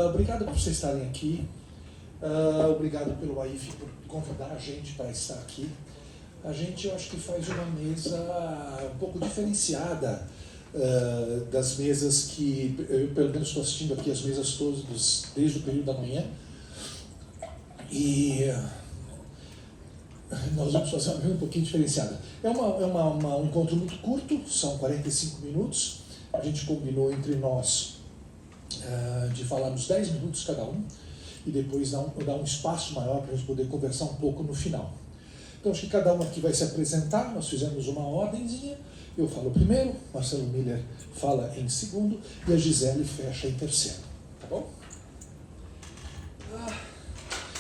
Obrigado por vocês estarem aqui. Obrigado pelo AIF por convidar a gente para estar aqui. A gente, eu acho que faz uma mesa um pouco diferenciada das mesas que, eu pelo menos estou assistindo aqui as mesas todas desde o período da manhã. E nós vamos fazer uma mesa um pouquinho diferenciada. É um encontro muito curto, são 45 minutos. A gente combinou entre nós de falarmos 10 minutos cada um e depois dar um espaço maior para a gente poder conversar um pouco no final. Então acho que cada um aqui vai se apresentar, nós fizemos uma ordenzinha, eu falo primeiro, Marcelo Miller fala em segundo e a Gisele fecha em terceiro, tá bom?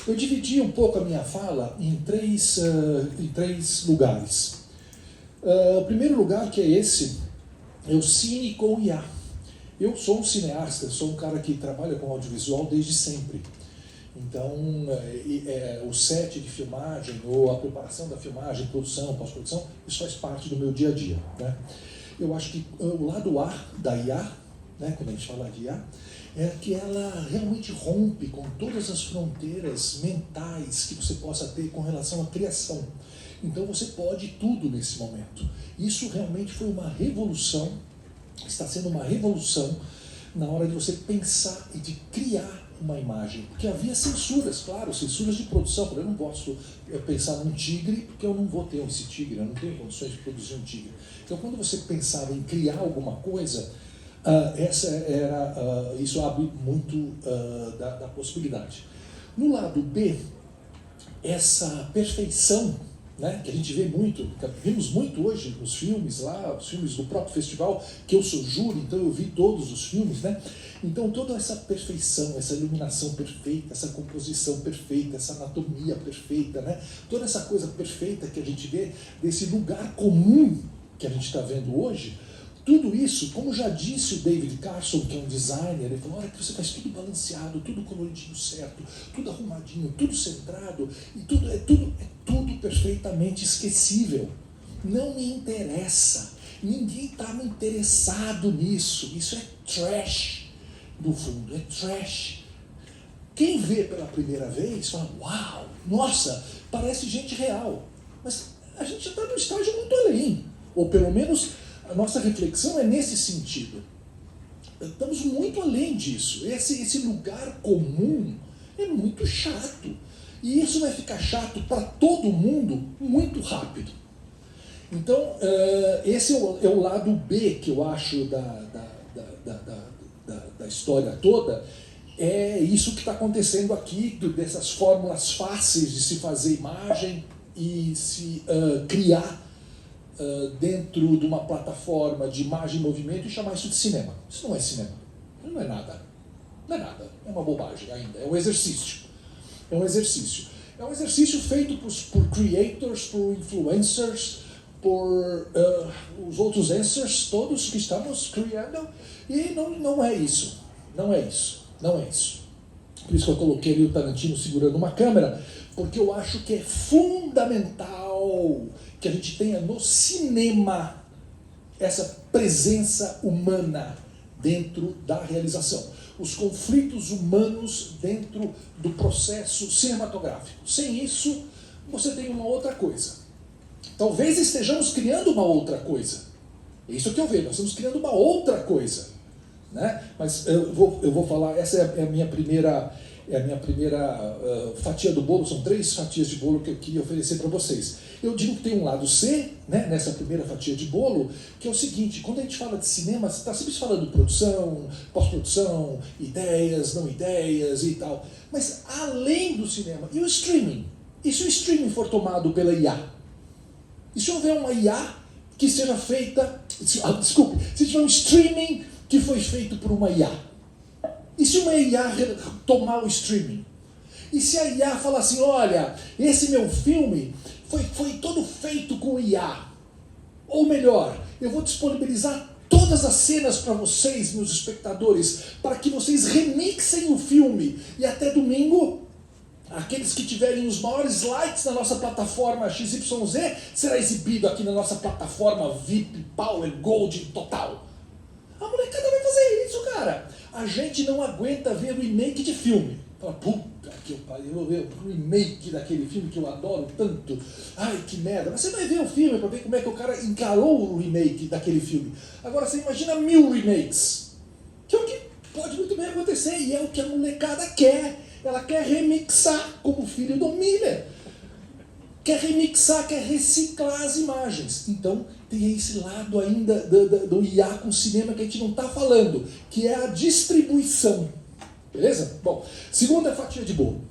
Eu dividi um pouco a minha fala em três lugares. O primeiro lugar, que é esse, é o Cine com IA. Eu sou um cineasta, sou um cara que trabalha com audiovisual desde sempre. Então, o set de filmagem, ou a preparação da filmagem, produção, pós-produção, isso faz parte do meu dia a dia, né? Eu acho que o lado A da IA, né, quando a gente fala de IA, é que ela realmente rompe com todas as fronteiras mentais que você possa ter com relação à criação. Então você pode tudo nesse momento. Isso realmente foi uma revolução, está sendo uma revolução na hora de você pensar e de criar uma imagem. Porque havia censuras, claro, censuras de produção. Eu não posso pensar num tigre, porque eu não vou ter esse tigre, eu não tenho condições de produzir um tigre. Então quando você pensava em criar alguma coisa, isso abre muito da possibilidade. No lado B, essa perfeição, né, que a gente vê muito, vimos muito hoje nos filmes lá, os filmes do próprio festival, que eu sou júri, então eu vi todos os filmes, né? Então toda essa perfeição, essa iluminação perfeita, essa composição perfeita, essa anatomia perfeita, né? Toda essa coisa perfeita que a gente vê desse lugar comum que a gente está vendo hoje, tudo isso, como já disse o David Carson, que é um designer, ele falou, olha que você faz tudo balanceado, tudo coloridinho certo, tudo arrumadinho, tudo centrado, e tudo é tudo perfeitamente esquecível. Não me interessa, ninguém está me interessado nisso, isso é trash, no fundo, é trash. Quem vê pela primeira vez fala, uau, nossa, parece gente real, mas a gente está num estágio muito além, ou pelo menos a nossa reflexão é nesse sentido. Estamos muito além disso. Esse lugar comum é muito chato. E isso vai ficar chato para todo mundo muito rápido. Então, esse é o lado B que eu acho da história toda. É isso que está acontecendo aqui, dessas fórmulas fáceis de se fazer imagem e se criar dentro de uma plataforma de imagem e movimento e chamar isso de cinema. Isso não é cinema. Isso não é nada. Não é nada. É uma bobagem ainda. É um exercício. É um exercício. É um exercício feito por creators, por influencers, por os outros answers, todos que estamos criando. E não é isso. Não é isso. Não é isso. Por isso que eu coloquei ali o Tarantino segurando uma câmera, porque eu acho que é fundamental que a gente tenha no cinema essa presença humana dentro da realização. Os conflitos humanos dentro do processo cinematográfico. Sem isso, você tem uma outra coisa. Talvez estejamos criando uma outra coisa. É isso que eu vejo, nós estamos criando uma outra coisa, né? Mas eu vou falar, essa é a minha primeira fatia do bolo, são 3 fatias de bolo que eu queria oferecer para vocês. Eu digo que tem um lado C, né, nessa primeira fatia de bolo, que é o seguinte, quando a gente fala de cinema, você está sempre falando de produção, pós-produção, ideias, não ideias e tal. Mas além do cinema, e o streaming? E se o streaming for tomado pela IA? E se houver uma IA que seja feita... Desculpe, se tiver um streaming que foi feito por uma IA? E se uma IA tomar o streaming? E se a IA falar assim, olha, esse meu filme foi todo feito com IA? Ou melhor, eu vou disponibilizar todas as cenas para vocês, meus espectadores, para que vocês remixem o filme. E até domingo, aqueles que tiverem os maiores likes na nossa plataforma XYZ, será exibido aqui na nossa plataforma VIP, Power, Gold, Total. A molecada vai fazer isso, cara. A gente não aguenta ver remake de filme. Fala, puta que pariu, eu vou ver o remake daquele filme que eu adoro tanto. Ai, que merda. Mas você vai ver o filme para ver como é que o cara encarou o remake daquele filme. Agora você imagina 1000 remakes. Que é o que pode muito bem acontecer. E é o que a molecada quer. Ela quer remixar, como o filho do Miller. Quer remixar, quer reciclar as imagens. Então, tem esse lado ainda do IA com o cinema que a gente não está falando, que é a distribuição. Beleza? Bom, segunda fatia de bolo.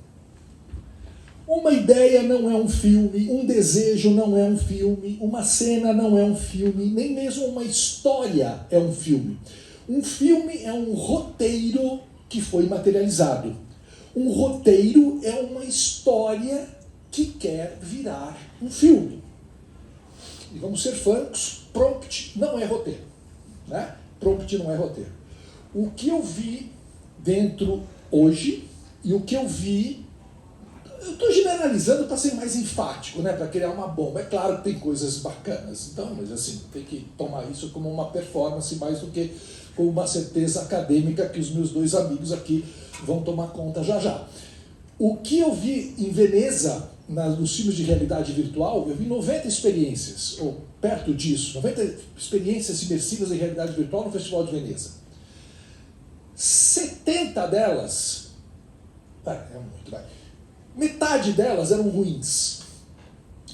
Uma ideia não é um filme, um desejo não é um filme, uma cena não é um filme, nem mesmo uma história é um filme. Um filme é um roteiro que foi materializado. Um roteiro é uma história que quer virar um filme. E vamos ser francos, prompt não é roteiro. Né? Prompt não é roteiro. O que eu vi dentro hoje, e o que eu vi, eu estou generalizando para ser mais enfático, né? Para criar uma bomba. É claro que tem coisas bacanas, então, mas assim, tem que tomar isso como uma performance mais do que como uma certeza acadêmica que os meus dois amigos aqui vão tomar conta já já. O que eu vi em Veneza, nos filmes de realidade virtual, eu vi 90 experiências, ou perto disso, 90 experiências imersivas em realidade virtual no Festival de Veneza. 70 delas, metade delas eram ruins.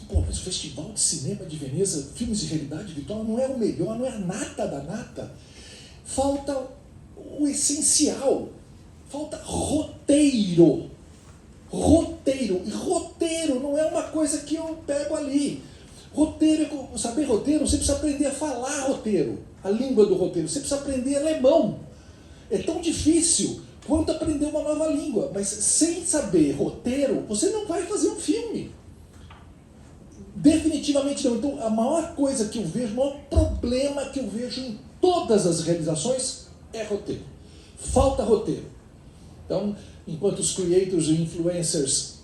Pô, mas o Festival de Cinema de Veneza, filmes de realidade virtual, não é o melhor, não é a nata da nata. Falta o essencial, falta roteiro. Roteiro. E roteiro não é uma coisa que eu pego ali. Roteiro, saber roteiro, você precisa aprender a falar roteiro, a língua do roteiro, você precisa aprender alemão. É tão difícil quanto aprender uma nova língua, mas sem saber roteiro, você não vai fazer um filme. Definitivamente não. Então, a maior coisa que eu vejo, o maior problema que eu vejo em todas as realizações é roteiro. Falta roteiro. Então, enquanto os creators e influencers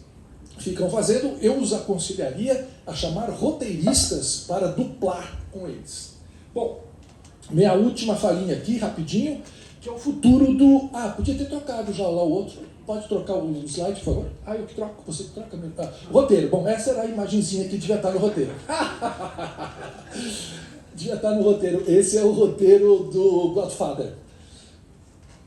ficam fazendo, eu os aconselharia a chamar roteiristas para duplar com eles. Bom, minha última falinha aqui, rapidinho, que é o futuro do... Ah, podia ter trocado já lá o outro. Pode trocar o slide, por favor? Ah, eu que troco, você que troca mesmo. Ah, roteiro. Bom, essa era a imagenzinha que devia estar no roteiro. Devia estar no roteiro. Esse é o roteiro do Godfather.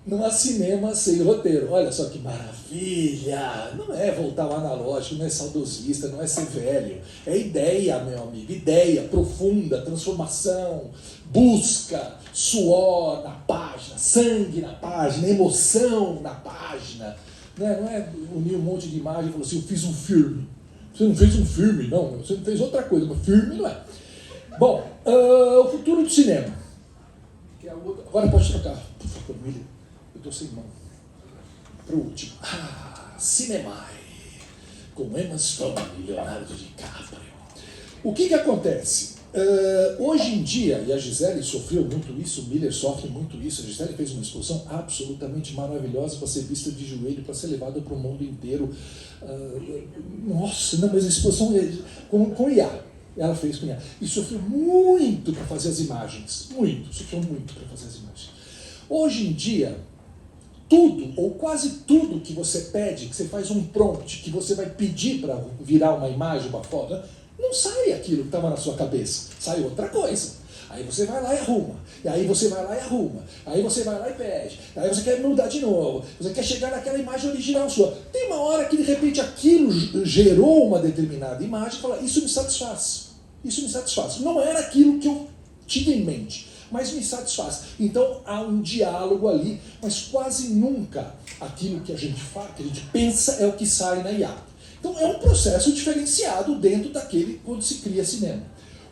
Não há cinema sem roteiro. Olha só que maravilha! Não é voltar ao analógico, não é saudosista, não é ser velho. É ideia, meu amigo. Ideia profunda, transformação, busca, suor na página, sangue na página, emoção na página. Não é unir um monte de imagem e falar assim, eu fiz um filme. Você não fez um filme, não. Você não fez outra coisa, mas filme não é. Bom, o futuro do cinema. Que é a outra... Agora pode trocar, por favor, William. Eu estou sem mão. Para o último. Cinemai. Com Emma Stone e Leonardo DiCaprio. O que acontece? Hoje em dia, e a Gisele sofreu muito isso, o Miller sofre muito isso, a Gisele fez uma exposição absolutamente maravilhosa para ser vista de joelho, para ser levada para o mundo inteiro. Nossa, não, mas a exposição com IA. Ela fez com IA. E sofreu muito para fazer as imagens. Sofreu muito para fazer as imagens. Hoje em dia, tudo, ou quase tudo que você pede, que você faz um prompt, que você vai pedir para virar uma imagem, uma foto, não sai aquilo que estava na sua cabeça, sai outra coisa. Aí você vai lá e arruma, e aí você vai lá e arruma, aí você vai lá e pede, aí você quer mudar de novo, você quer chegar naquela imagem original sua. Tem uma hora que de repente aquilo gerou uma determinada imagem e fala, isso me satisfaz, isso me satisfaz. Não era aquilo que eu tinha em mente, mas me satisfaz. Então há um diálogo ali, mas quase nunca aquilo que a gente faz, que a gente pensa é o que sai na IA. Então é um processo diferenciado dentro daquele quando se cria cinema.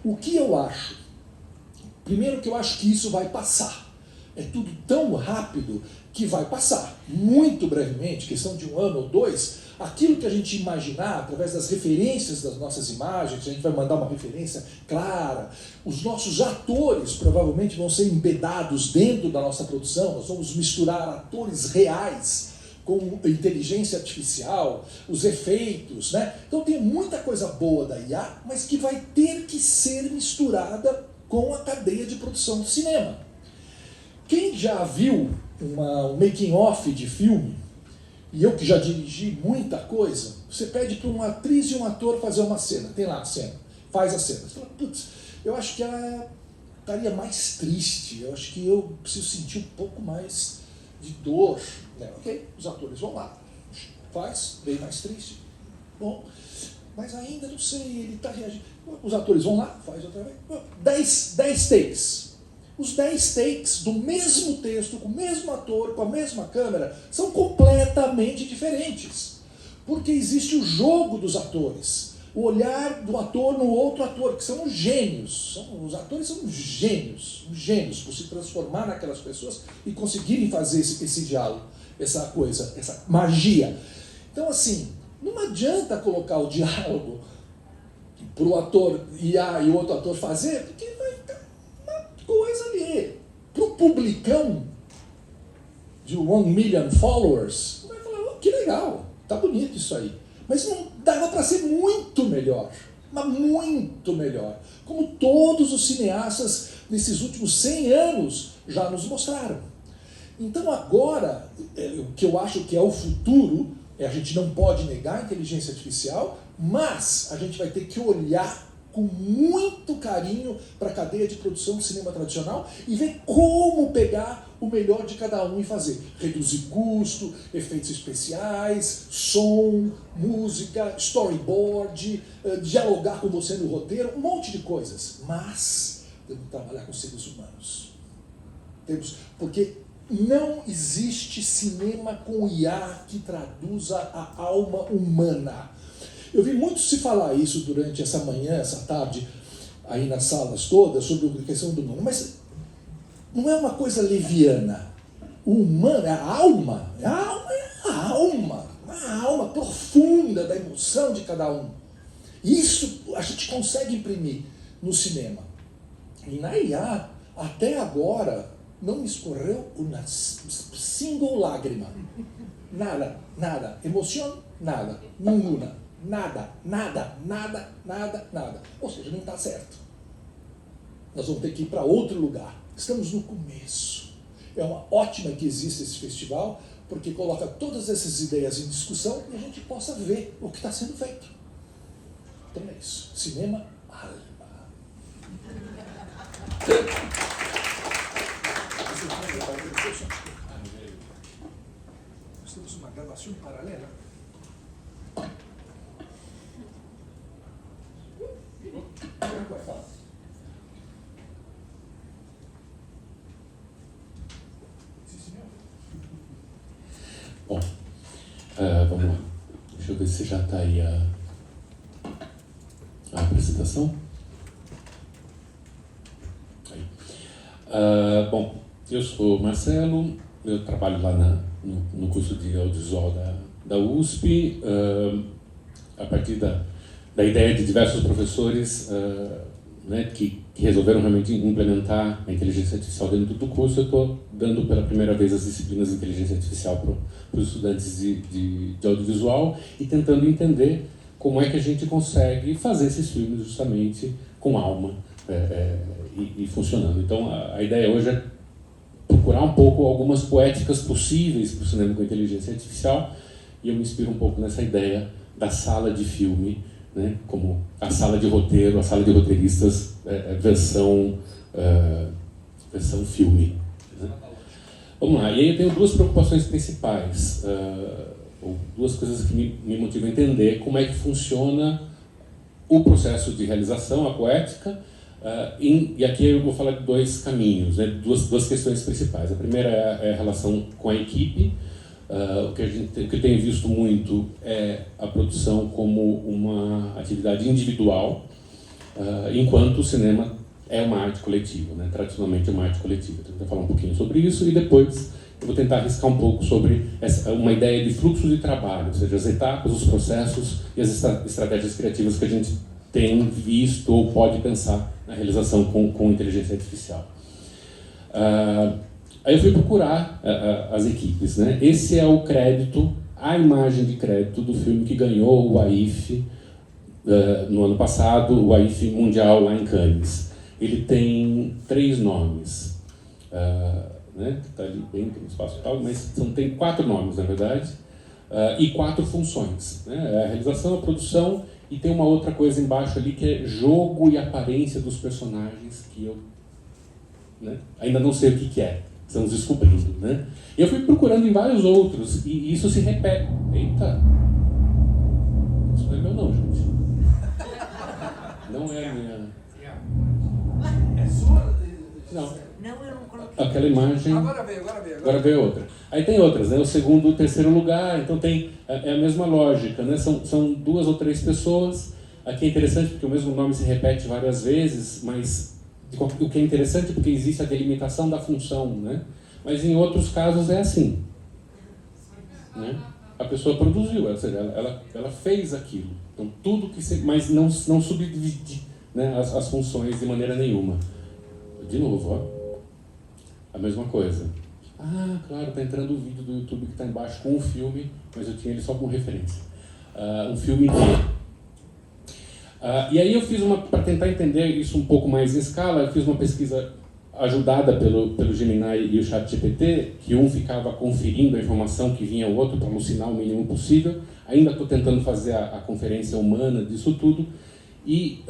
O que eu acho? Primeiro que eu acho que isso vai passar. É tudo tão rápido que vai passar. Muito brevemente, questão de 1 ano ou 2, aquilo que a gente imaginar, através das referências das nossas imagens, a gente vai mandar uma referência clara, os nossos atores provavelmente vão ser embedados dentro da nossa produção, nós vamos misturar atores reais com inteligência artificial, os efeitos, né? Então tem muita coisa boa da IA, mas que vai ter que ser misturada com a cadeia de produção do cinema. Quem já viu um making-off de filme, e eu que já dirigi muita coisa, você pede para uma atriz e um ator fazer uma cena, tem lá a cena, faz a cena. Você fala, putz, eu acho que ela estaria mais triste, eu acho que eu preciso sentir um pouco mais de dor. Ok, os atores vão lá, faz, bem mais triste. Bom, mas ainda não sei, ele está reagindo. Os atores vão lá, faz outra vez. 10 takes. Os 10 takes do mesmo texto, com o mesmo ator, com a mesma câmera, são completamente diferentes. Porque existe o jogo dos atores. O olhar do ator no outro ator, que são os gênios. Os atores são gênios por se transformar naquelas pessoas e conseguirem fazer esse diálogo, essa coisa, essa magia. Então, assim, não adianta colocar o diálogo para o ator e o outro ator fazer, porque vai ficar uma coisa ali. Para o publicão de 1 million followers, vai falar, oh, que legal, tá bonito isso aí. Mas não dava para ser muito melhor, mas muito melhor. Como todos os cineastas nesses últimos 100 anos já nos mostraram. Então agora, o que eu acho que é o futuro, a gente não pode negar a inteligência artificial, mas a gente vai ter que olhar com muito carinho para a cadeia de produção do cinema tradicional e ver como pegar o melhor de cada um e fazer. Reduzir custo, efeitos especiais, som, música, storyboard, dialogar com você no roteiro, um monte de coisas. Mas temos que trabalhar com seres humanos. Porque não existe cinema com IA que traduza a alma humana. Eu vi muito se falar isso durante essa manhã, essa tarde, aí nas salas todas, sobre a questão do humano. Mas não é uma coisa leviana. O humano, a alma é a alma profunda da emoção de cada um. Isso a gente consegue imprimir no cinema. E na IA, até agora, não me escorreu uma single lágrima. Nada. Emoção, nada. Nenhuma. Nada. Ou seja, não está certo. Nós vamos ter que ir para outro lugar. Estamos no começo. É uma ótima que existe esse festival, porque coloca todas essas ideias em discussão e a gente possa ver o que está sendo feito. Então é isso. Cinema, alma. Nós temos uma gravação paralela. Bom, vamos lá. Deixa eu ver se já está aí a apresentação. Aí. Bom, eu sou Marcelo, eu trabalho lá no curso de audiovisual da USP, a partir da ideia de diversos professores que resolveram realmente implementar a inteligência artificial dentro do curso. Eu estou dando pela primeira vez as disciplinas de inteligência artificial para os estudantes de audiovisual e tentando entender como é que a gente consegue fazer esses filmes justamente com alma e funcionando. Então a ideia hoje é procurar um pouco algumas poéticas possíveis para o cinema com inteligência artificial, e eu me inspiro um pouco nessa ideia da sala de filme, né, como a sala de roteiro, a sala de roteiristas, versão filme. Né? Vamos lá, e aí eu tenho duas preocupações principais, ou duas coisas que me motivam a entender como é que funciona o processo de realização, a poética, e aqui eu vou falar de dois caminhos, né, duas questões principais. A primeira é a relação com a equipe. O que eu tenho visto muito é a produção como uma atividade individual, enquanto o cinema é uma arte coletiva, né? Tradicionalmente é uma arte coletiva. Então, eu vou falar um pouquinho sobre isso e depois eu vou tentar arriscar um pouco sobre uma ideia de fluxo de trabalho, ou seja, as etapas, os processos e as estratégias criativas que a gente tem visto ou pode pensar na realização com inteligência artificial. Aí eu fui procurar as equipes, né? Esse é o crédito, a imagem de crédito do filme que ganhou o AIFE no ano passado, o AIFE Mundial lá em Cannes. Ele tem 3 nomes. né, que está ali bem no espaço tal, mas tem 4 nomes, na verdade, e 4 funções, né, a realização, a produção, e tem uma outra coisa embaixo ali que é jogo e aparência dos personagens, que eu, né, ainda não sei o que é, estamos descobrindo, né. Eu fui procurando em vários outros, e isso se repete. Eita! Isso não é meu não, gente. Não é a minha... É sua? Não. Não, eu não coloquei. Aquela imagem... Agora veio. outra. Aí tem outras, né? O segundo e o terceiro lugar, então é a mesma lógica, né? São 2 ou 3 pessoas. Aqui é interessante porque o mesmo nome se repete várias vezes, mas o que é interessante é porque existe a delimitação da função, né? Mas em outros casos é assim, né? A pessoa produziu, ou seja, ela fez aquilo. Então tudo que mas não subdivide, né, as funções de maneira nenhuma. De novo, ó, a mesma coisa. Ah, claro, está entrando o vídeo do YouTube que está embaixo com o filme, mas eu tinha ele só como referência. Um filme e aí eu fiz para tentar entender isso um pouco mais em escala, eu fiz uma pesquisa ajudada pelo Gemini e o ChatGPT, que um ficava conferindo a informação que vinha ao outro para alucinar o mínimo possível. Ainda estou tentando fazer a conferência humana disso tudo. E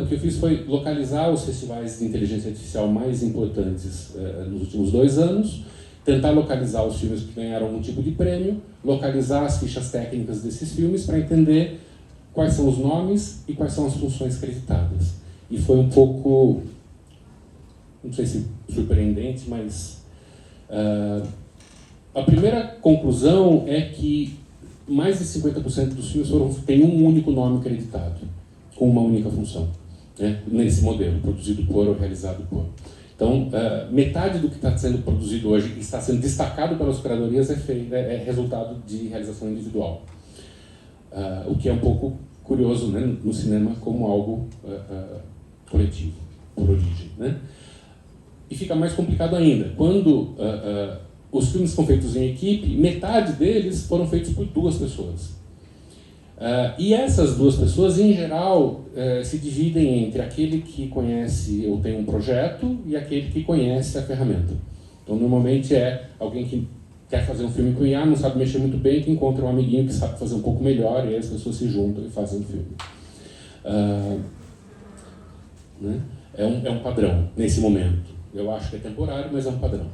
o que eu fiz foi localizar os festivais de inteligência artificial mais importantes nos últimos 2 anos, tentar localizar os filmes que ganharam algum tipo de prêmio, localizar as fichas técnicas desses filmes para entender quais são os nomes e quais são as funções creditadas. E foi um pouco, não sei se surpreendente, mas a primeira conclusão é que mais de 50% dos filmes têm um único nome creditado, com uma única função, né, nesse modelo, produzido por ou realizado por. Então, metade do que está sendo produzido hoje e está sendo destacado pelas curadorias é resultado de realização individual. O que é um pouco curioso, né, no cinema como algo coletivo, por origem, né? E fica mais complicado ainda. Quando os filmes são feitos em equipe, metade deles foram feitos por 2 pessoas. E essas 2 pessoas, em geral, se dividem entre aquele que conhece ou tem um projeto e aquele que conhece a ferramenta. Então, normalmente é alguém que quer fazer um filme com IA, não sabe mexer muito bem, que encontra um amiguinho que sabe fazer um pouco melhor, e aí as pessoas se juntam e fazem um filme. Né? É um padrão nesse momento. Eu acho que é temporário, mas é um padrão.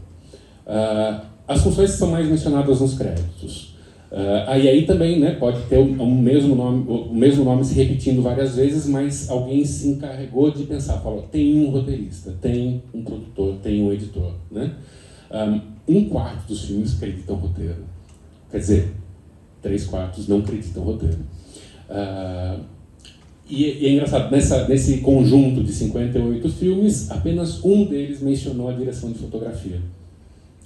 As funções são mais mencionadas nos créditos. Aí também, né, pode ter o mesmo nome se repetindo várias vezes, mas alguém se encarregou de pensar, falou, tem um roteirista, tem um produtor, tem um editor, né? 1/4 dos filmes acreditam roteiro. Quer dizer, 3/4 não acreditam roteiro. E é engraçado, nesse conjunto de 58 filmes, apenas um deles mencionou a direção de fotografia.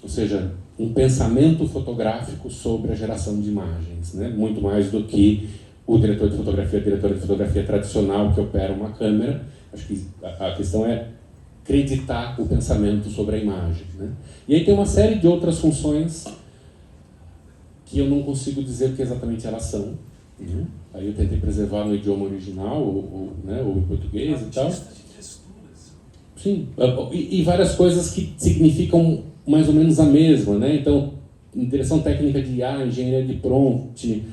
Ou seja, um pensamento fotográfico sobre a geração de imagens, né? Muito mais do que o diretor de fotografia, a diretora de fotografia tradicional que opera uma câmera. Acho que a questão é acreditar o pensamento sobre a imagem, né? E aí tem uma série de outras funções que eu não consigo dizer o que exatamente elas são, né? Aí eu tentei preservar no idioma original, né, ou em português e tal. Sim, e várias coisas que significam mais ou menos a mesma, né? Então, direção técnica de IA, engenharia de prompt,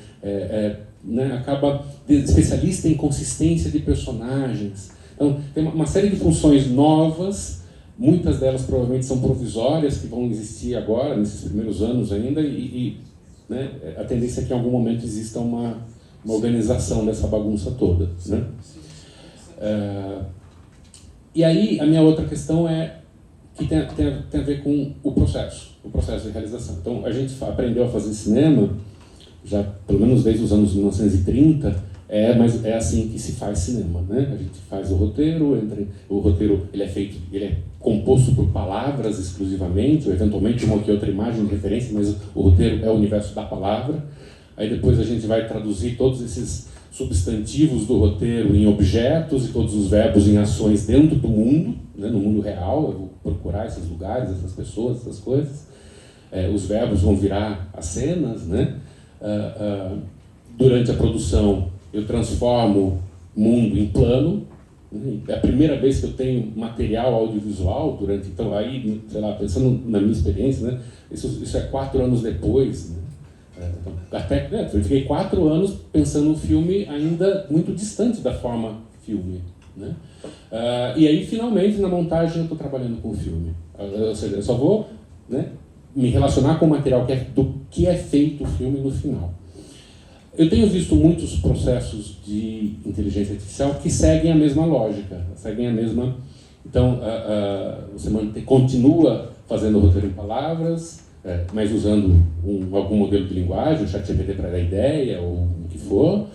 né, acaba especialista em consistência de personagens. Então, tem uma série de funções novas, muitas delas provavelmente são provisórias, que vão existir agora, nesses primeiros anos ainda, né, a tendência é que em algum momento exista uma organização dessa bagunça toda, né? E aí, a minha outra questão que tem a ver com o processo de realização. Então, a gente aprendeu a fazer cinema, já pelo menos desde os anos 1930, mas é assim que se faz cinema, né? A gente faz o roteiro ele é composto por palavras exclusivamente, ou eventualmente uma ou outra imagem de referência, mas o roteiro é o universo da palavra. Aí depois a gente vai traduzir todos esses substantivos do roteiro em objetos e todos os verbos em ações dentro do mundo, né, no mundo real. Eu vou procurar esses lugares, essas pessoas, essas coisas. Os verbos vão virar as cenas, né? Durante a produção eu transformo mundo em plano, É a primeira vez que eu tenho material audiovisual durante, então aí, sei lá, pensando na minha experiência, né, isso é 4 anos depois, né, então, até, eu fiquei 4 anos pensando no filme ainda muito distante da forma filme, né, e aí finalmente na montagem eu estou trabalhando com o filme, ou seja, eu só vou, né, me relacionar com o material do que é feito o filme no final. Eu tenho visto muitos processos de inteligência artificial que seguem a mesma lógica, seguem a mesma... Então, você continua fazendo o roteiro em palavras, mas usando algum modelo de linguagem, o ChatGPT para dar ideia, ou o que for.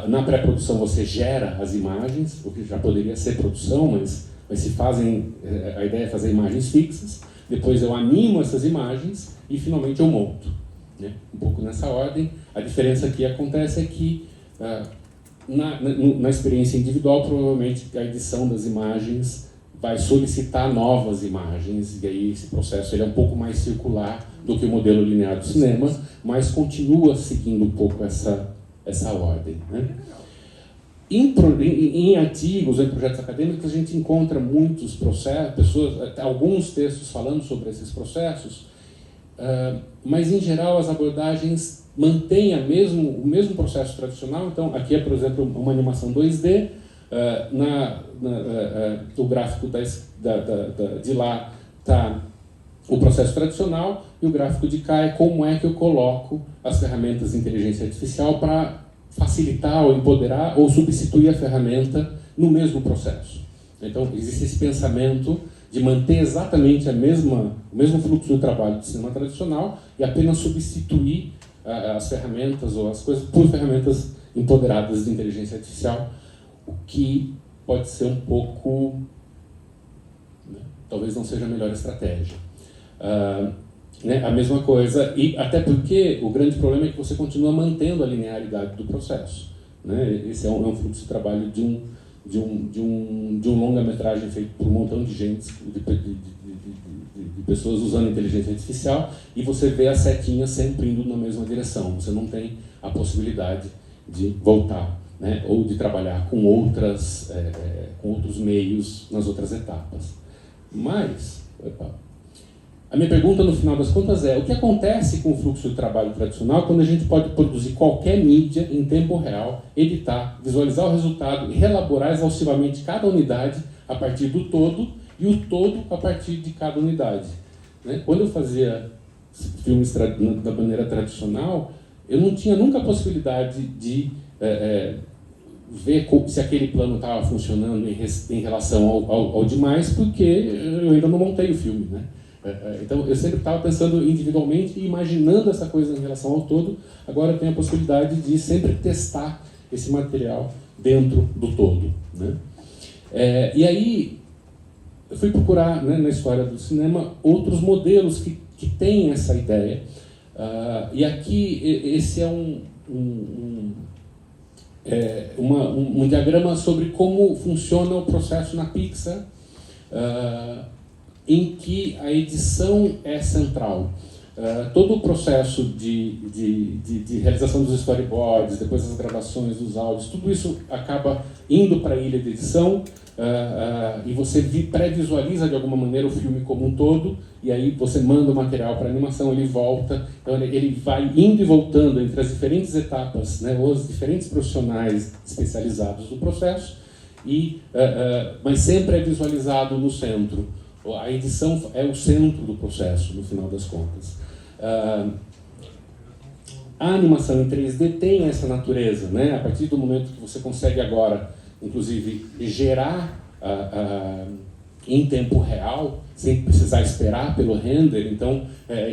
Na pré-produção você gera as imagens, o que já poderia ser produção, mas se fazem... A ideia é fazer imagens fixas, depois eu animo essas imagens e finalmente eu monto. Né? Um pouco nessa ordem. A diferença que acontece é que na experiência individual provavelmente a edição das imagens vai solicitar novas imagens e aí esse processo ele é um pouco mais circular do que o modelo linear do cinema, mas continua seguindo um pouco essa ordem. Né? Em artigos, em projetos acadêmicos, a gente encontra muitos processos, alguns textos falando sobre esses processos, mas, em geral, as abordagens mantêm o mesmo processo tradicional. Então, aqui é, por exemplo, uma animação 2D. O gráfico de lá está o processo tradicional e o gráfico de cá é como é que eu coloco as ferramentas de inteligência artificial para facilitar ou empoderar ou substituir a ferramenta no mesmo processo. Então, existe esse pensamento de manter exatamente o mesmo fluxo de trabalho do cinema tradicional e apenas substituir as ferramentas ou as coisas por ferramentas empoderadas de inteligência artificial, o que pode ser um pouco, né, talvez não seja a melhor estratégia. Né, a mesma coisa, e até porque o grande problema é que você continua mantendo a linearidade do processo. Né? Esse é um fluxo de trabalho de um longa-metragem feito por um montão de gente, de pessoas usando inteligência artificial, e você vê a setinha sempre indo na mesma direção. Você não tem a possibilidade de voltar, né? Ou de trabalhar com outros meios nas outras etapas. Mas, a minha pergunta no final das contas é: o que acontece com o fluxo de trabalho tradicional quando a gente pode produzir qualquer mídia em tempo real, editar, visualizar o resultado e reelaborar exaustivamente cada unidade a partir do todo e o todo a partir de cada unidade? Né? Quando eu fazia filmes da maneira tradicional, eu não tinha nunca a possibilidade de ver se aquele plano estava funcionando em relação ao demais, porque eu ainda não montei o filme, né? Então eu sempre estava pensando individualmente e imaginando essa coisa em relação ao todo. Agora eu tenho a possibilidade de sempre testar esse material dentro do todo, né? E aí eu fui procurar, né, na história do cinema outros modelos que têm essa ideia, e aqui esse é um diagrama sobre como funciona o processo na Pixar, em que a edição é central. Todo o processo de realização dos storyboards, depois as gravações dos áudios, tudo isso acaba indo para a ilha de edição, e você pré-visualiza de alguma maneira o filme como um todo, e aí você manda o material para a animação, ele volta, então ele vai indo e voltando entre as diferentes etapas, né, os diferentes profissionais especializados do processo, mas sempre é visualizado no centro. A edição é o centro do processo, no final das contas. A animação em 3D tem essa natureza, né? A partir do momento que você consegue agora, inclusive, gerar em tempo real, sem precisar esperar pelo render, então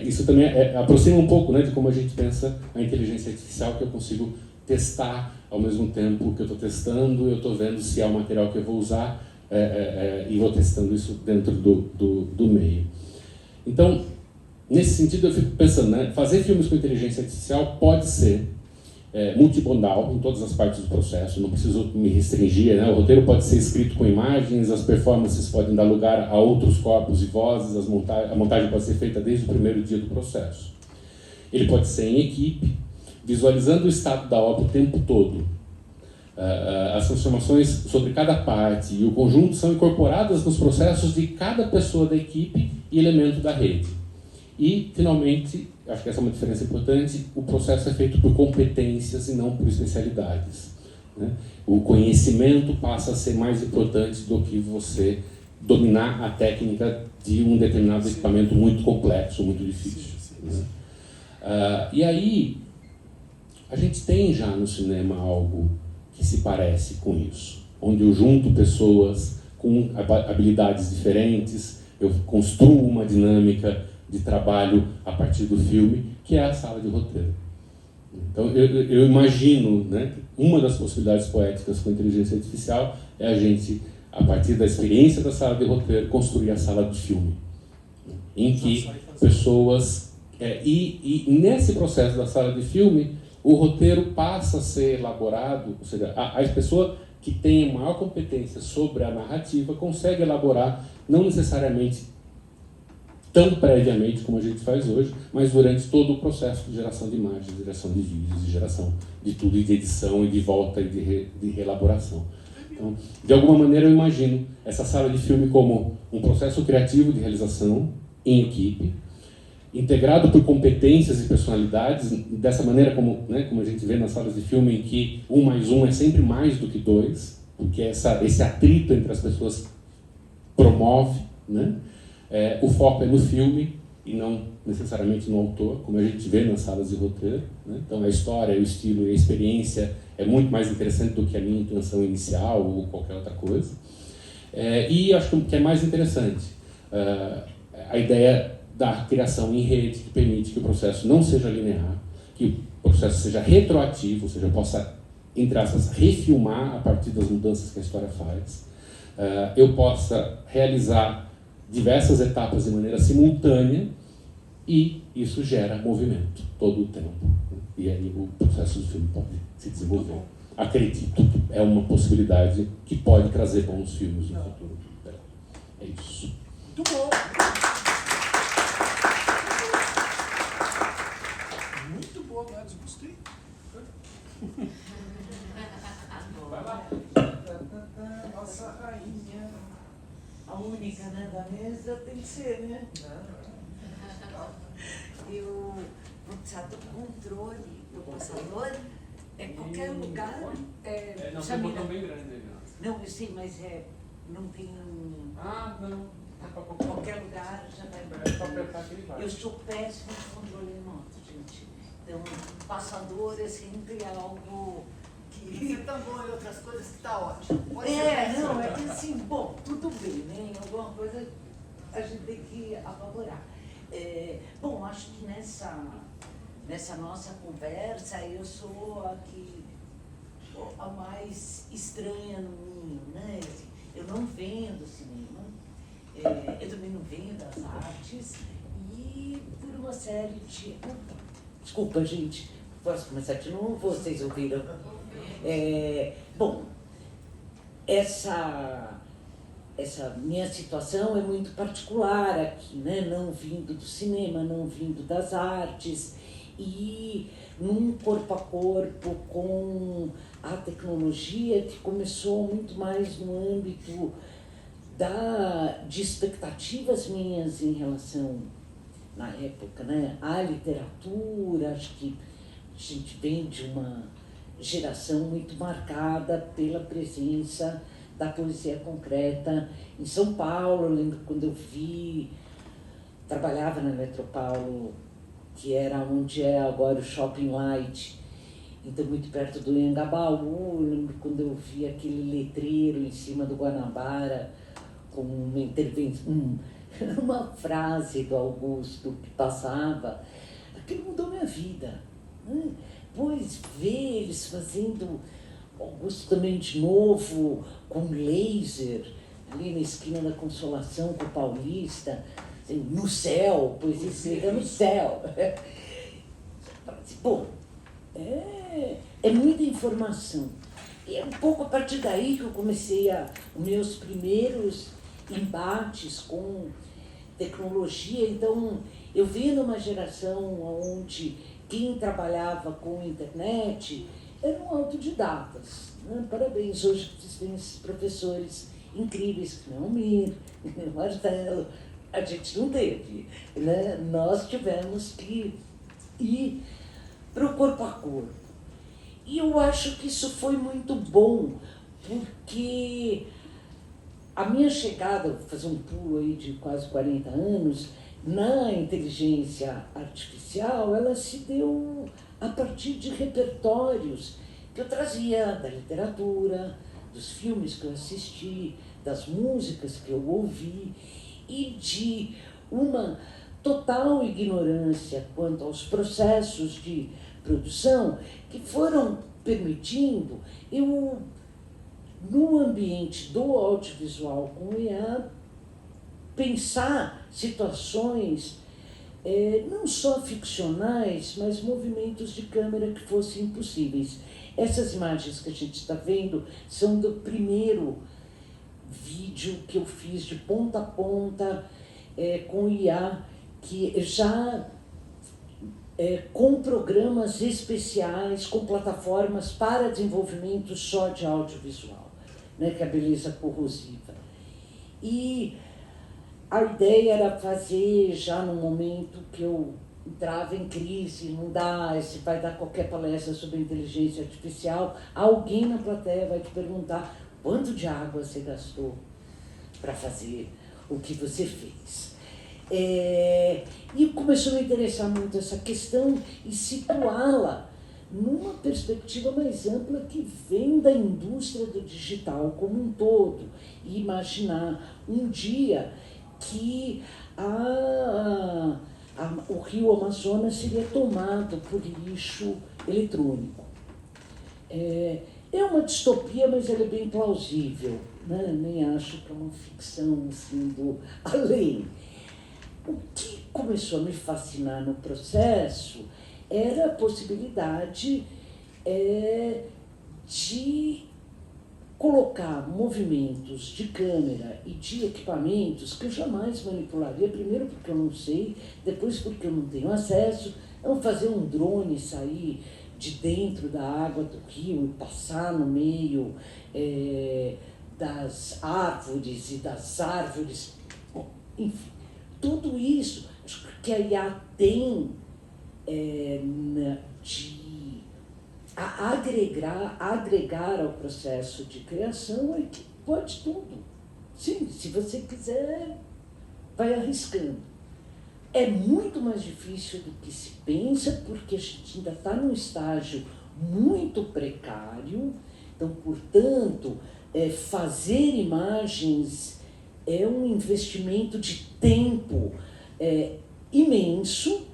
isso também aproxima um pouco, né, de como a gente pensa a inteligência artificial, que eu consigo testar ao mesmo tempo que eu estou testando, eu estou vendo se é o material que eu vou usar, e vou testando isso dentro do meio. Então, nesse sentido, eu fico pensando, né, fazer filmes com inteligência artificial pode ser multimodal em todas as partes do processo, não preciso me restringir, né? O roteiro pode ser escrito com imagens, as performances podem dar lugar a outros corpos e vozes, a montagem pode ser feita desde o primeiro dia do processo. Ele pode ser em equipe, visualizando o estado da obra o tempo todo. As transformações sobre cada parte e o conjunto são incorporadas nos processos de cada pessoa da equipe e elemento da rede. E, finalmente, acho que essa é uma diferença importante, o processo é feito por competências e não por especialidades, né? O conhecimento passa a ser mais importante do que você dominar a técnica de um determinado equipamento muito complexo, muito difícil. Né? E aí, a gente tem já no cinema algo que se parece com isso, onde eu junto pessoas com habilidades diferentes, eu construo uma dinâmica de trabalho a partir do filme, que é a sala de roteiro. Então, eu imagino, né, uma das possibilidades poéticas com a inteligência artificial é a gente, a partir da experiência da sala de roteiro, construir a sala de filme, em que pessoas... E nesse processo da sala de filme, o roteiro passa a ser elaborado, ou seja, a pessoa que tem maior competência sobre a narrativa consegue elaborar, não necessariamente tão previamente como a gente faz hoje, mas durante todo o processo de geração de imagens, de geração de vídeos, de geração de tudo, e de edição, e de volta, e de reelaboração. Então, de alguma maneira, eu imagino essa sala de filme como um processo criativo de realização em equipe, integrado por competências e personalidades, dessa maneira como a gente vê nas salas de filme, em que 1 mais 1 é sempre mais do que 2, porque esse atrito entre as pessoas promove, né? O foco é no filme e não necessariamente no autor, como a gente vê nas salas de roteiro, né? Então a história, o estilo e a experiência é muito mais interessante do que a minha intenção inicial ou qualquer outra coisa. E acho que é mais interessante a ideia da criação em rede, que permite que o processo não seja linear, que o processo seja retroativo, ou seja, eu possa, entre aspas, refilmar a partir das mudanças que a história faz, eu possa realizar diversas etapas de maneira simultânea e isso gera movimento todo o tempo. E aí o processo do filme pode se desenvolver. Acredito que é uma possibilidade que pode trazer bons filmes no futuro. É isso. Muito bom! Muito boa, Gladys, gostei. Vai lá. Nossa rainha. A única, né, da mesa tem que ser, né? E o controle do passador é qualquer lugar. Não, tem um botão bem grande ali. Não, eu sei, mas não tem não. qualquer lugar já vai. É só apertar que ele vai. Eu sou péssima de controle remoto, gente. Então, passador é sempre algo que. Você é tão bom em outras coisas que tá ótimo. Pode Não, é que assim, bom, tudo bem, né? Em alguma coisa a gente tem que apavorar. Bom, acho que nessa nossa conversa eu sou a que a mais estranha no ninho, né? Assim, eu não vendo cinema, eu também não vendo as artes e por uma série de... Desculpa, gente, posso começar de novo? Vocês ouviram? Bom, essa minha situação é muito particular aqui, né? Não vindo do cinema, não vindo das artes e num corpo a corpo com a tecnologia que começou muito mais no âmbito de expectativas minhas em relação, na época, né, à literatura. Acho que a gente vem de uma geração muito marcada pela presença da poesia concreta em São Paulo. Eu lembro quando eu trabalhava na Metropaulo, que era onde é agora o Shopping Light, então muito perto do Anhangabaú. Eu lembro quando eu vi aquele letreiro em cima do Guanabara com uma intervenção, uma frase do Augusto que passava, aquilo mudou minha vida, né? Pois ver eles fazendo Augusto também de novo, com laser, ali na esquina da Consolação com o Paulista, assim, no céu, pois escreveu no céu. Bom, é muita informação. E é um pouco a partir daí que eu comecei os meus primeiros embates com tecnologia. Então, eu venho numa geração onde quem trabalhava com internet eram autodidatas. Né? Parabéns, hoje vocês têm esses professores incríveis, que nem o Mir, o Marcelo. A gente não teve, né? Nós tivemos que ir para o corpo a corpo. E eu acho que isso foi muito bom, porque a minha chegada, vou fazer um pulo aí de quase 40 anos, na inteligência artificial, ela se deu a partir de repertórios que eu trazia da literatura, dos filmes que eu assisti, das músicas que eu ouvi, e de uma total ignorância quanto aos processos de produção que foram permitindo eu, no ambiente do audiovisual com o IA, pensar situações não só ficcionais, mas movimentos de câmera que fossem possíveis. Essas imagens que a gente está vendo são do primeiro vídeo que eu fiz de ponta a ponta com IA, que já com programas especiais, com plataformas para desenvolvimento só de audiovisual, né, que é a beleza corrosiva. E a ideia era fazer já no momento que eu entrava em crise, não dá, se vai dar qualquer palestra sobre inteligência artificial, alguém na plateia vai te perguntar quanto de água você gastou para fazer o que você fez. E começou a me interessar muito essa questão e situá-la numa perspectiva mais ampla que vem da indústria do digital como um todo. E imaginar um dia que o rio Amazonas seria tomado por lixo eletrônico. É uma distopia, mas ela é bem plausível, né? Nem acho que é uma ficção assim, do além. O que começou a me fascinar no processo era a possibilidade de colocar movimentos de câmera e de equipamentos que eu jamais manipularia, primeiro porque eu não sei, depois porque eu não tenho acesso. Então, fazer um drone sair de dentro da água do rio e passar no meio das árvores e das árvores, bom, enfim, tudo isso que a IA tem de agregar ao processo de criação é que pode tudo. Sim, se você quiser, vai arriscando. É muito mais difícil do que se pensa, porque a gente ainda está num estágio muito precário. Então, portanto, fazer imagens é um investimento de tempo imenso,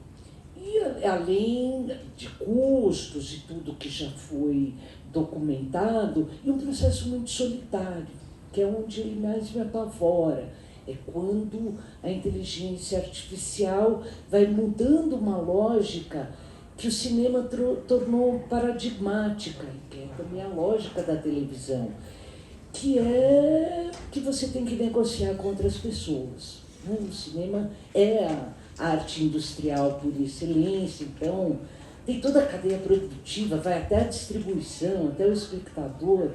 e além de custos e tudo que já foi documentado, e um processo muito solitário, que é onde ele mais me apavora. É quando a inteligência artificial vai mudando uma lógica que o cinema tornou paradigmática, que é também a lógica da televisão, que é que você tem que negociar com outras pessoas. Né? O cinema é a arte industrial por excelência, então tem toda a cadeia produtiva, vai até a distribuição, até o espectador.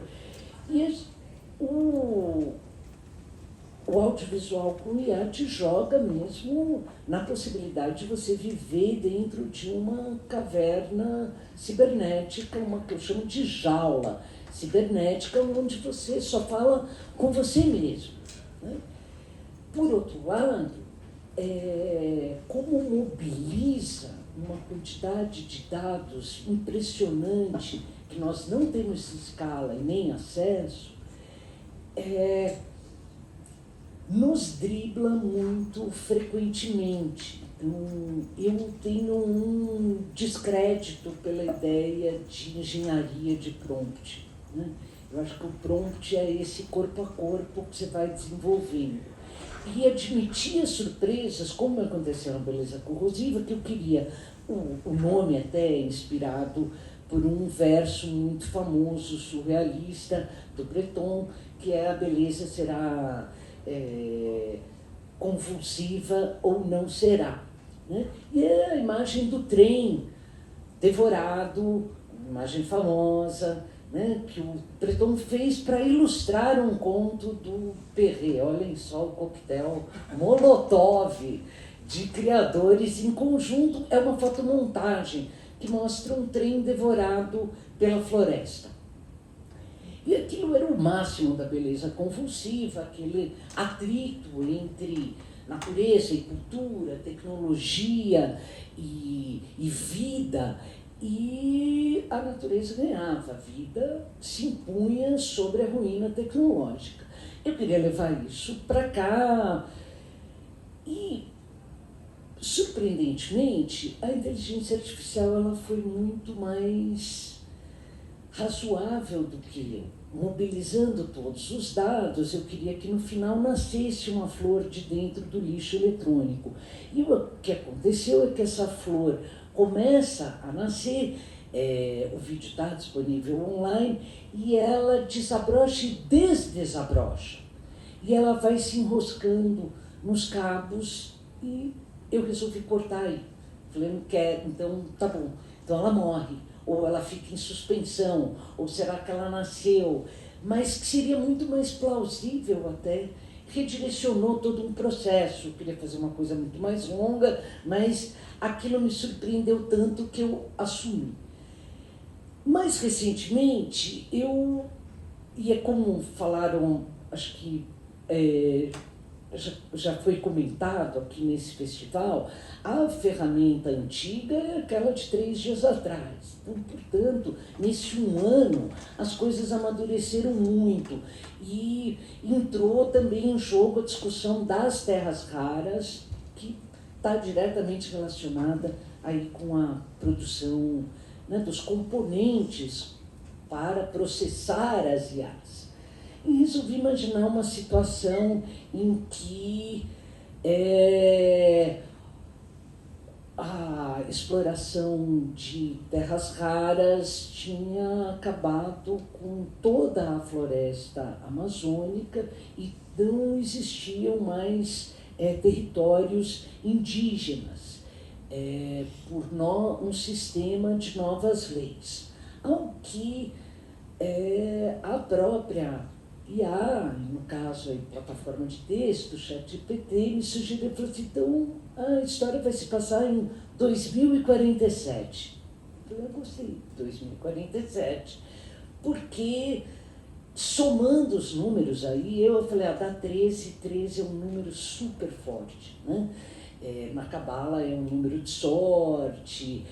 E o audiovisual com IA te joga mesmo na possibilidade de você viver dentro de uma caverna cibernética, uma que eu chamo de jaula cibernética, onde você só fala com você mesmo. Né? Por outro lado, como mobiliza uma quantidade de dados impressionante que nós não temos escala e nem acesso, nos dribla muito frequentemente. Então, eu tenho um descrédito pela ideia de engenharia de prompt. Né? Eu acho que o prompt é esse corpo a corpo que você vai desenvolvendo. E admitir as surpresas, como aconteceu na Beleza Corrosiva, que eu queria, o nome até é inspirado por um verso muito famoso, surrealista, do Breton, que é: a beleza será convulsiva ou não será. Né? E é a imagem do trem devorado, uma imagem famosa, né, que o Breton fez para ilustrar um conto do Perret. Olhem só o coquetel Molotov de criadores em conjunto. É uma fotomontagem que mostra um trem devorado pela floresta. E aquilo era o máximo da beleza convulsiva, aquele atrito entre natureza e cultura, tecnologia e vida. E a natureza ganhava, a vida se impunha sobre a ruína tecnológica. Eu queria levar isso para cá e, surpreendentemente, a inteligência artificial ela foi muito mais razoável do que eu. Mobilizando todos os dados, eu queria que no final nascesse uma flor de dentro do lixo eletrônico. E o que aconteceu é que essa flor começa a nascer, o vídeo está disponível online, e ela desabrocha e desdesabrocha. E ela vai se enroscando nos cabos e eu resolvi cortar aí. Falei, não quero, então tá bom. Então ela morre, ou ela fica em suspensão, ou será que ela nasceu? Mas que seria muito mais plausível até, redirecionou todo um processo. Eu queria fazer uma coisa muito mais longa, mas aquilo me surpreendeu tanto que eu assumi. Mais recentemente, e é como falaram, acho que já foi comentado aqui nesse festival, a ferramenta antiga é aquela de 3 dias atrás. Então, portanto, nesse um ano, as coisas amadureceram muito e entrou também em jogo a discussão das terras raras, que está diretamente relacionada aí com a produção, né, dos componentes para processar as IAs. E resolvi imaginar uma situação em que a exploração de terras raras tinha acabado com toda a floresta amazônica e não existiam mais territórios indígenas por um sistema de novas leis. Ao que a própria IA, no caso, a plataforma de texto, o ChatGPT, me sugeriu, falou assim, então a história vai se passar em 2047. Eu gostei, 2047, porque somando os números aí, eu falei, dá 13 é um número super forte, né? Na Cabala é um número de sorte,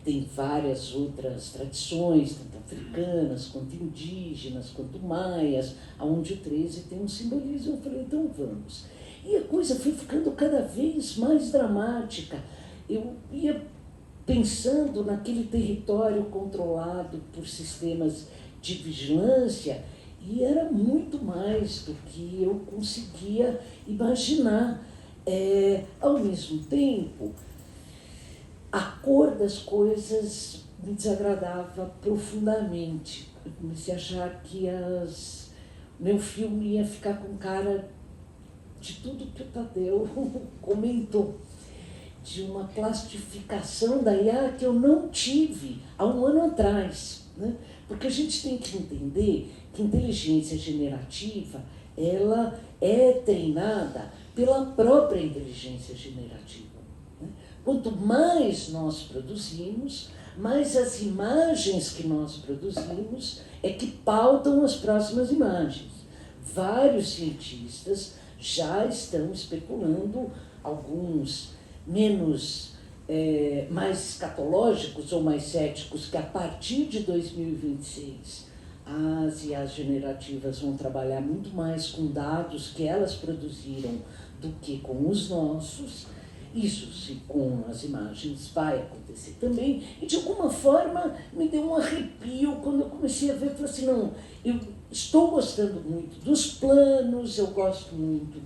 tem várias outras tradições, tanto africanas, quanto indígenas, quanto maias, onde o 13 tem um simbolismo. Eu falei, então vamos. E a coisa foi ficando cada vez mais dramática. Eu ia pensando naquele território controlado por sistemas de vigilância e era muito mais do que eu conseguia imaginar. Ao mesmo tempo, a cor das coisas me desagradava profundamente. Eu comecei a achar que meu filme ia ficar com cara de tudo que o Tadeu comentou, de uma plastificação da IA que eu não tive há um ano atrás, né? Porque a gente tem que entender que inteligência generativa ela é treinada pela própria inteligência generativa. Quanto mais nós produzimos, mais as imagens que nós produzimos é que pautam as próximas imagens. Vários cientistas já estão especulando, alguns mais escatológicos ou mais céticos, que a partir de 2026 as IAs generativas vão trabalhar muito mais com dados que elas produziram do que com os nossos. Isso, se com as imagens, vai acontecer também. E, de alguma forma, me deu um arrepio quando eu comecei a ver. Falei assim, não, eu estou gostando muito dos planos, eu gosto muito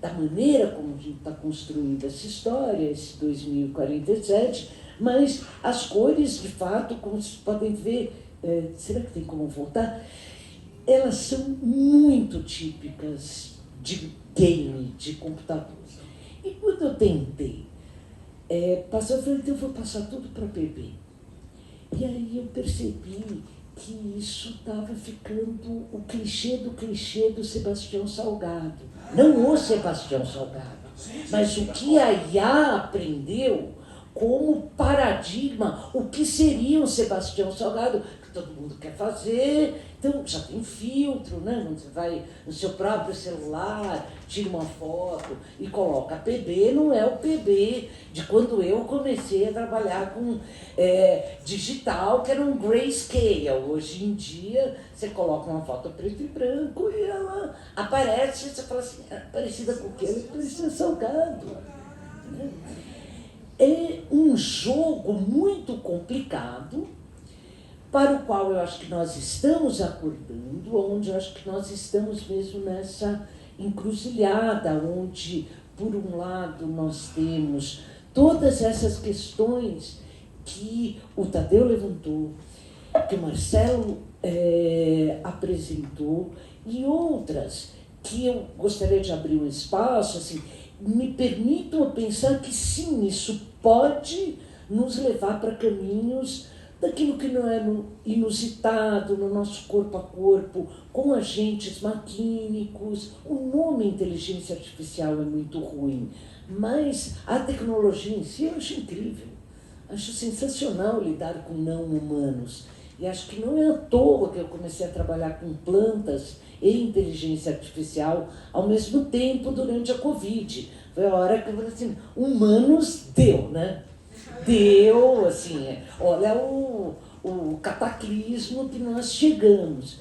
da maneira como a gente está construindo essa história, esse 2047, mas as cores, de fato, como vocês podem ver, será que tem como voltar? Elas são muito típicas de game, de computador. E quando eu tentei passou, eu falei, então eu vou passar tudo para PB. E aí eu percebi que isso estava ficando o clichê do Sebastião Salgado. Não o Sebastião Salgado, mas o que a IA aprendeu como paradigma, o que seria um Sebastião Salgado, que todo mundo quer fazer. Então já tem filtro, né? Você vai no seu próprio celular, tira uma foto e coloca. PB não é o PB de quando eu comecei a trabalhar com digital, que era um grayscale. Hoje em dia você coloca uma foto preto e branco e ela aparece, você fala assim, é parecida com o que? Ela é parecida Salgado. Né? É um jogo muito complicado, para o qual eu acho que nós estamos acordando, onde eu acho que nós estamos mesmo nessa encruzilhada, onde, por um lado, nós temos todas essas questões que o Tadeu levantou, que o Marcelo apresentou, e outras que eu gostaria de abrir um espaço, assim, me permitam pensar que sim, isso pode nos levar para caminhos daquilo que não é inusitado no nosso corpo a corpo, com agentes maquínicos. O nome inteligência artificial é muito ruim, mas a tecnologia em si eu acho incrível. Acho sensacional lidar com não humanos. E acho que não é à toa que eu comecei a trabalhar com plantas e inteligência artificial ao mesmo tempo durante a Covid. Foi a hora que eu falei assim, humanos deu, né? Deu, assim, olha o cataclismo que nós chegamos.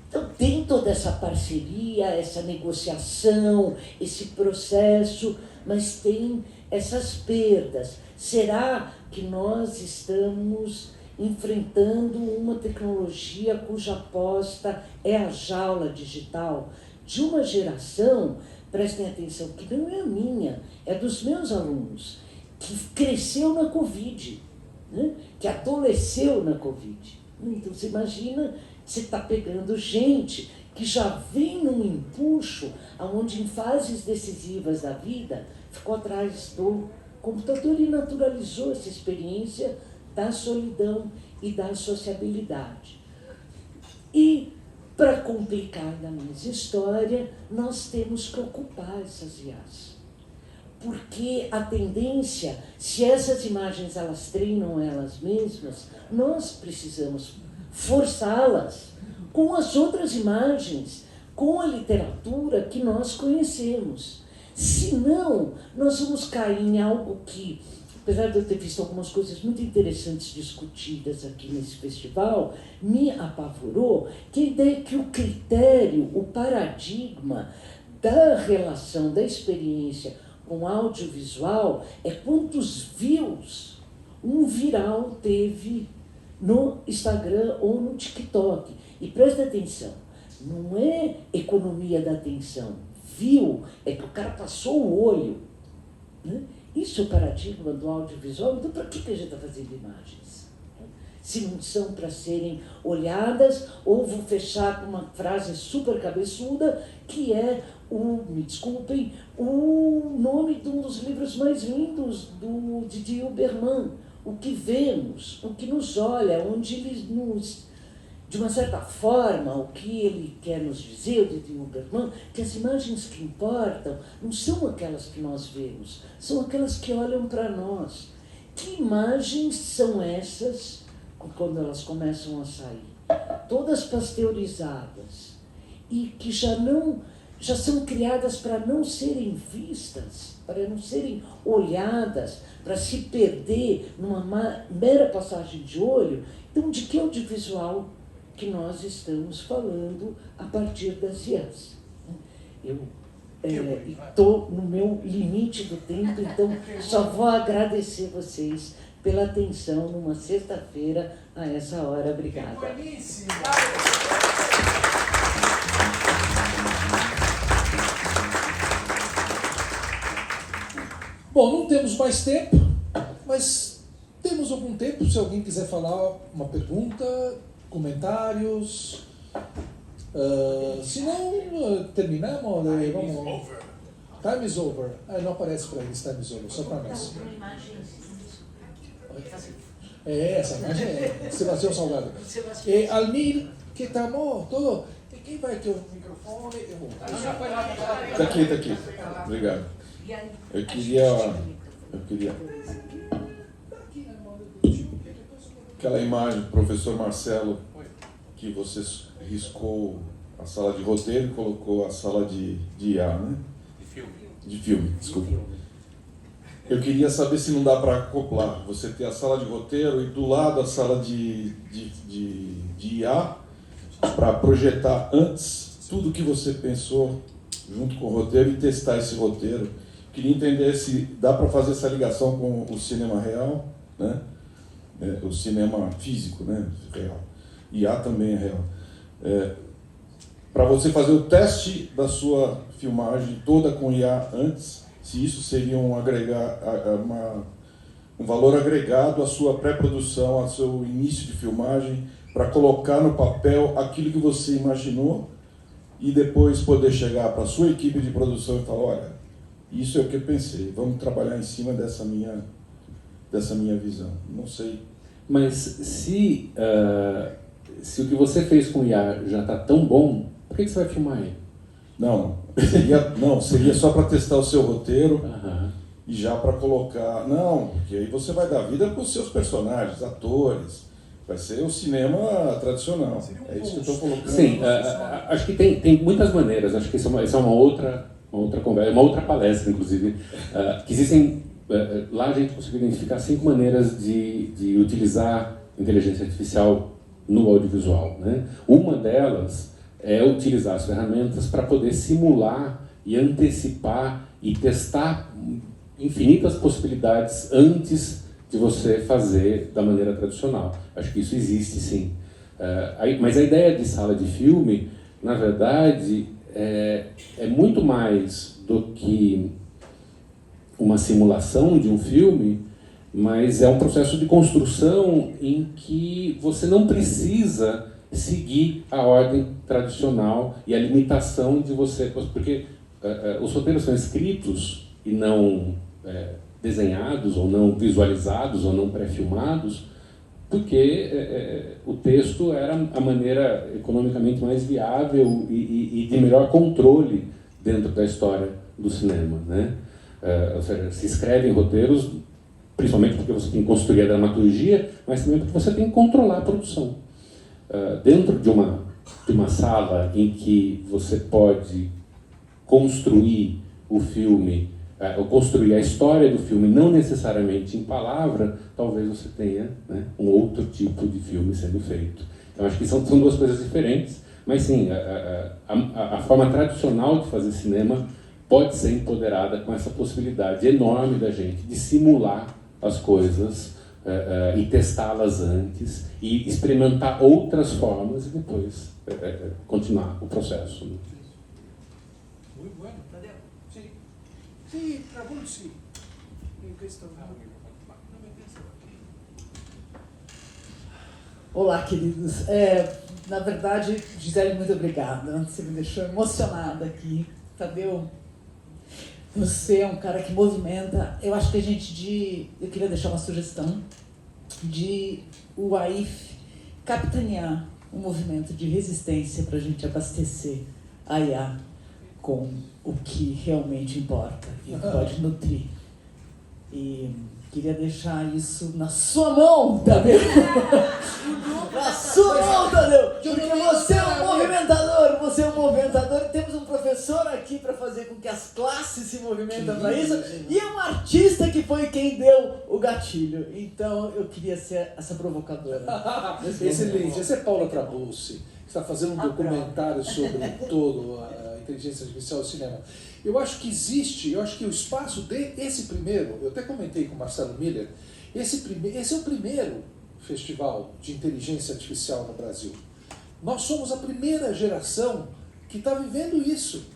Então tem toda essa parceria, essa negociação, esse processo, mas tem essas perdas. Será que nós estamos enfrentando uma tecnologia cuja aposta é a jaula digital de uma geração, prestem atenção, que não é a minha, é dos meus alunos, que cresceu na Covid, né? Que adolesceu na Covid. Então você imagina, você está pegando gente que já vem num empuxo, onde em fases decisivas da vida ficou atrás do computador e naturalizou essa experiência da solidão e da sociabilidade. E, para complicar ainda mais a história, nós temos que ocupar essas IAs. Porque a tendência, se essas imagens elas treinam elas mesmas, nós precisamos forçá-las com as outras imagens, com a literatura que nós conhecemos. Senão, nós vamos cair em algo que, apesar de eu ter visto algumas coisas muito interessantes discutidas aqui nesse festival, me apavorou, que a ideia que o critério, o paradigma da relação, da experiência com audiovisual é quantos views um viral teve no Instagram ou no TikTok. E presta atenção, não é economia da atenção. View é que o cara passou o olho, né? Isso é o paradigma do audiovisual. Então, para que a gente está fazendo imagens? Se não são para serem olhadas, ou vou fechar com uma frase super cabeçuda, que é, me desculpem, o nome de um dos livros mais lindos do Didier Huberman, O que Vemos, o que nos olha, onde ele nos... De uma certa forma, o que ele quer nos dizer, o Didier Huberman, que as imagens que importam não são aquelas que nós vemos, são aquelas que olham para nós. Que imagens são essas, quando elas começam a sair? Todas pasteurizadas e que já são criadas para não serem vistas, para não serem olhadas, para se perder numa mera passagem de olho. Então, de que audiovisual que nós estamos falando a partir das IAs? Eu estou no meu limite do tempo, então só vou agradecer vocês pela atenção numa sexta-feira a essa hora. Obrigada. Bueníssimo! Bom, não temos mais tempo, mas temos algum tempo, se alguém quiser falar uma pergunta, comentários. Se não, terminamos, vamos. Time is over. Ah, não aparece para eles, time is over, só para nós. Uma imagem. Essa imagem é Sebastião Salgado. Almir, que estamos todo. E quem vai ter o microfone? Eu vou. Tá aqui. Obrigado. Eu queria aquela imagem do professor Marcelo, que você riscou a sala de roteiro e colocou a sala de IA, né? De filme, desculpa. Eu queria saber se não dá para acoplar. Você ter a sala de roteiro e do lado a sala de IA para projetar antes tudo que você pensou junto com o roteiro e testar esse roteiro. Queria entender se dá para fazer essa ligação com o cinema real, né? O cinema físico, né? Real. IA também é real. Para você fazer o teste da sua filmagem toda com IA antes, se isso seria um valor agregado à sua pré-produção, ao seu início de filmagem, para colocar no papel aquilo que você imaginou e depois poder chegar para a sua equipe de produção e falar, olha, isso é o que eu pensei, vamos trabalhar em cima dessa minha visão. Não sei. Mas se o que você fez com o IA já está tão bom, por que você vai filmar ele? Seria só para testar o seu roteiro. Uhum. E já para colocar... Não, porque aí você vai dar vida para os seus personagens, atores. Vai ser o cinema tradicional. É isso que eu estou colocando. Sim, acho que tem muitas maneiras. Acho que isso é uma outra conversa, uma outra palestra, inclusive. Que existem... lá a gente conseguiu identificar 5 maneiras de utilizar inteligência artificial no audiovisual, né? Uma delas é utilizar as ferramentas para poder simular e antecipar e testar infinitas possibilidades antes de você fazer da maneira tradicional. Acho que isso existe, sim. Mas a ideia de sala de filme, na verdade, é muito mais do que uma simulação de um filme, mas é um processo de construção em que você não precisa seguir a ordem tradicional e a limitação de você... Porque os roteiros são escritos e não desenhados, ou não visualizados, ou não pré-filmados, porque o texto era a maneira economicamente mais viável e de melhor controle dentro da história do cinema, né? Ou seja, se escrevem roteiros, principalmente porque você tem que construir a dramaturgia, mas também porque você tem que controlar a produção. Dentro de uma sala em que você pode construir o filme, ou construir a história do filme, não necessariamente em palavra, talvez você tenha, né, um outro tipo de filme sendo feito. Então, acho que são 2 coisas diferentes, mas sim, a forma tradicional de fazer cinema pode ser empoderada com essa possibilidade enorme da gente de simular as coisas e testá-las antes e experimentar outras formas e depois continuar o processo. Muito bueno. Sim. Sim, Travolsi. Em questão. Olá, queridos. Na verdade, Gisele, muito obrigada. Você me deixou emocionada aqui. Tadeu, você é um cara que movimenta. Eu acho que eu queria deixar uma sugestão de o AIF capitanear um movimento de resistência para a gente abastecer a IA com o que realmente importa e o que pode nutrir. E queria deixar isso na sua mão, Tadeu. Na sua mão, Tadeu. Porque você é um movimentador. Temos um professor aqui para fazer com que as classes se movimentem para isso. E um artista que foi quem deu o gatilho. Então, eu queria ser essa provocadora. Excelente. Essa é Paula Travolsi, que está fazendo um documentário sobre todo a inteligência artificial do cinema. Eu acho que o espaço esse primeiro, eu até comentei com o Marcelo Miller, esse é o primeiro festival de inteligência artificial no Brasil. Nós somos a primeira geração que está vivendo isso.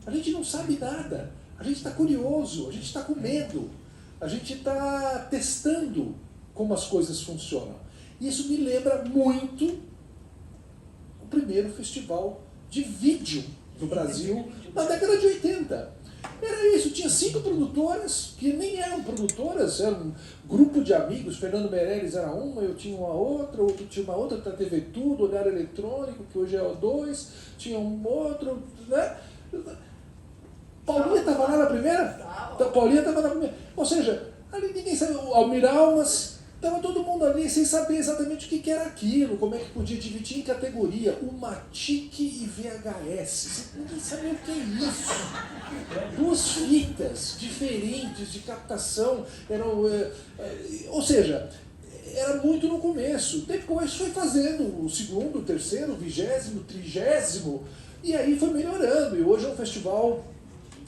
A gente não sabe nada, a gente está curioso, a gente está com medo, a gente está testando como as coisas funcionam. Isso me lembra muito o primeiro festival de vídeo do Brasil na década de 80. Era isso, tinha 5 produtoras, que nem eram produtoras, era um grupo de amigos, Fernando Meirelles era uma, eu tinha uma outra, outro tinha uma outra, da TV Tudo, Olhar Eletrônico, que hoje é O2, tinha um outro, né? Paulinha estava lá na primeira? Paulinha estava na primeira. Ou seja, ali ninguém sabia, o Almir Almas, estava todo mundo ali sem saber exatamente o que era aquilo, como é que podia dividir em categoria, uma TIC e VHS. Ninguém sabia o que é isso. 2 fitas diferentes de captação, eram, ou seja, era muito no começo. Depois foi fazendo o 2º, o 3º, o 20º, o 30º, e aí foi melhorando. E hoje é um festival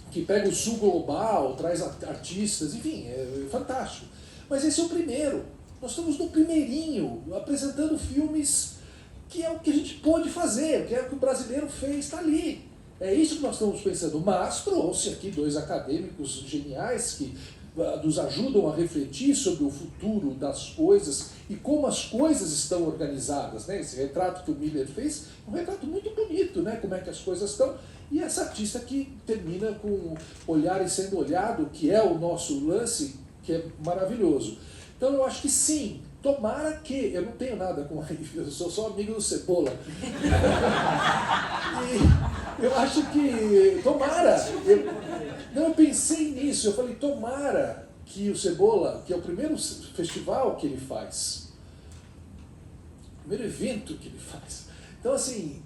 que pega o sul global, traz artistas, enfim, é fantástico. Mas esse é o primeiro. Nós estamos no primeirinho, apresentando filmes que é o que a gente pôde fazer, que é o que o brasileiro fez, está ali. É isso que nós estamos pensando. Mas trouxe aqui 2 acadêmicos geniais que nos ajudam a refletir sobre o futuro das coisas e como as coisas estão organizadas, né? Esse retrato que o Miller fez é um retrato muito bonito, né? Como é que as coisas estão. E essa artista que termina com Olhar e Sendo Olhado, que é o nosso lance, que é maravilhoso. Então eu acho que sim, tomara que, eu não tenho nada com ele, eu sou só amigo do Cebola. E eu acho que, tomara, eu pensei nisso, eu falei, tomara que o Cebola, que é o primeiro festival que ele faz, o primeiro evento que ele faz. Então assim,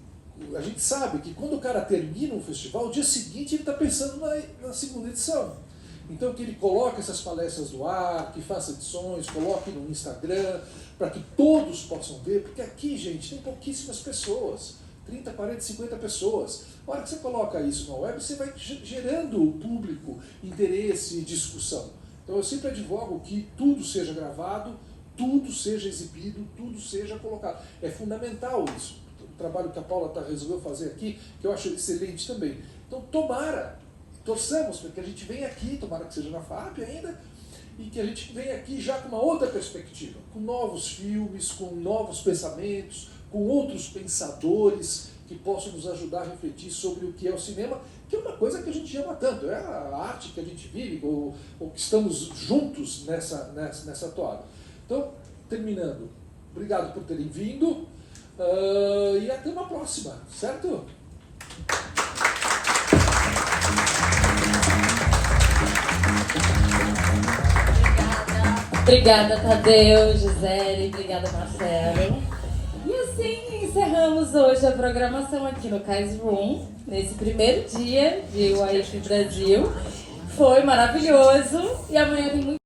a gente sabe que quando o cara termina um festival, o dia seguinte ele está pensando na 2ª edição. Então que ele coloque essas palestras no ar, que faça edições, coloque no Instagram, para que todos possam ver, porque aqui, gente, tem pouquíssimas pessoas, 30, 40, 50 pessoas. A hora que você coloca isso na web, você vai gerando público, interesse e discussão. Então eu sempre advogo que tudo seja gravado, tudo seja exibido, tudo seja colocado. É fundamental isso. O trabalho que a Paula resolveu fazer aqui, que eu acho excelente também. Então tomara, torçamos para que a gente venha aqui, tomara que seja na FAP ainda, e que a gente venha aqui já com uma outra perspectiva, com novos filmes, com novos pensamentos, com outros pensadores que possam nos ajudar a refletir sobre o que é o cinema, que é uma coisa que a gente ama tanto, é a arte que a gente vive, ou que estamos juntos nessa toada. Então, terminando, obrigado por terem vindo, e até uma próxima, certo? Obrigada, Tadeu, Gisele, obrigada, Marcelo. E assim encerramos hoje a programação aqui no Cais Room, nesse primeiro dia de UAIF Brasil. Foi maravilhoso e amanhã tem muito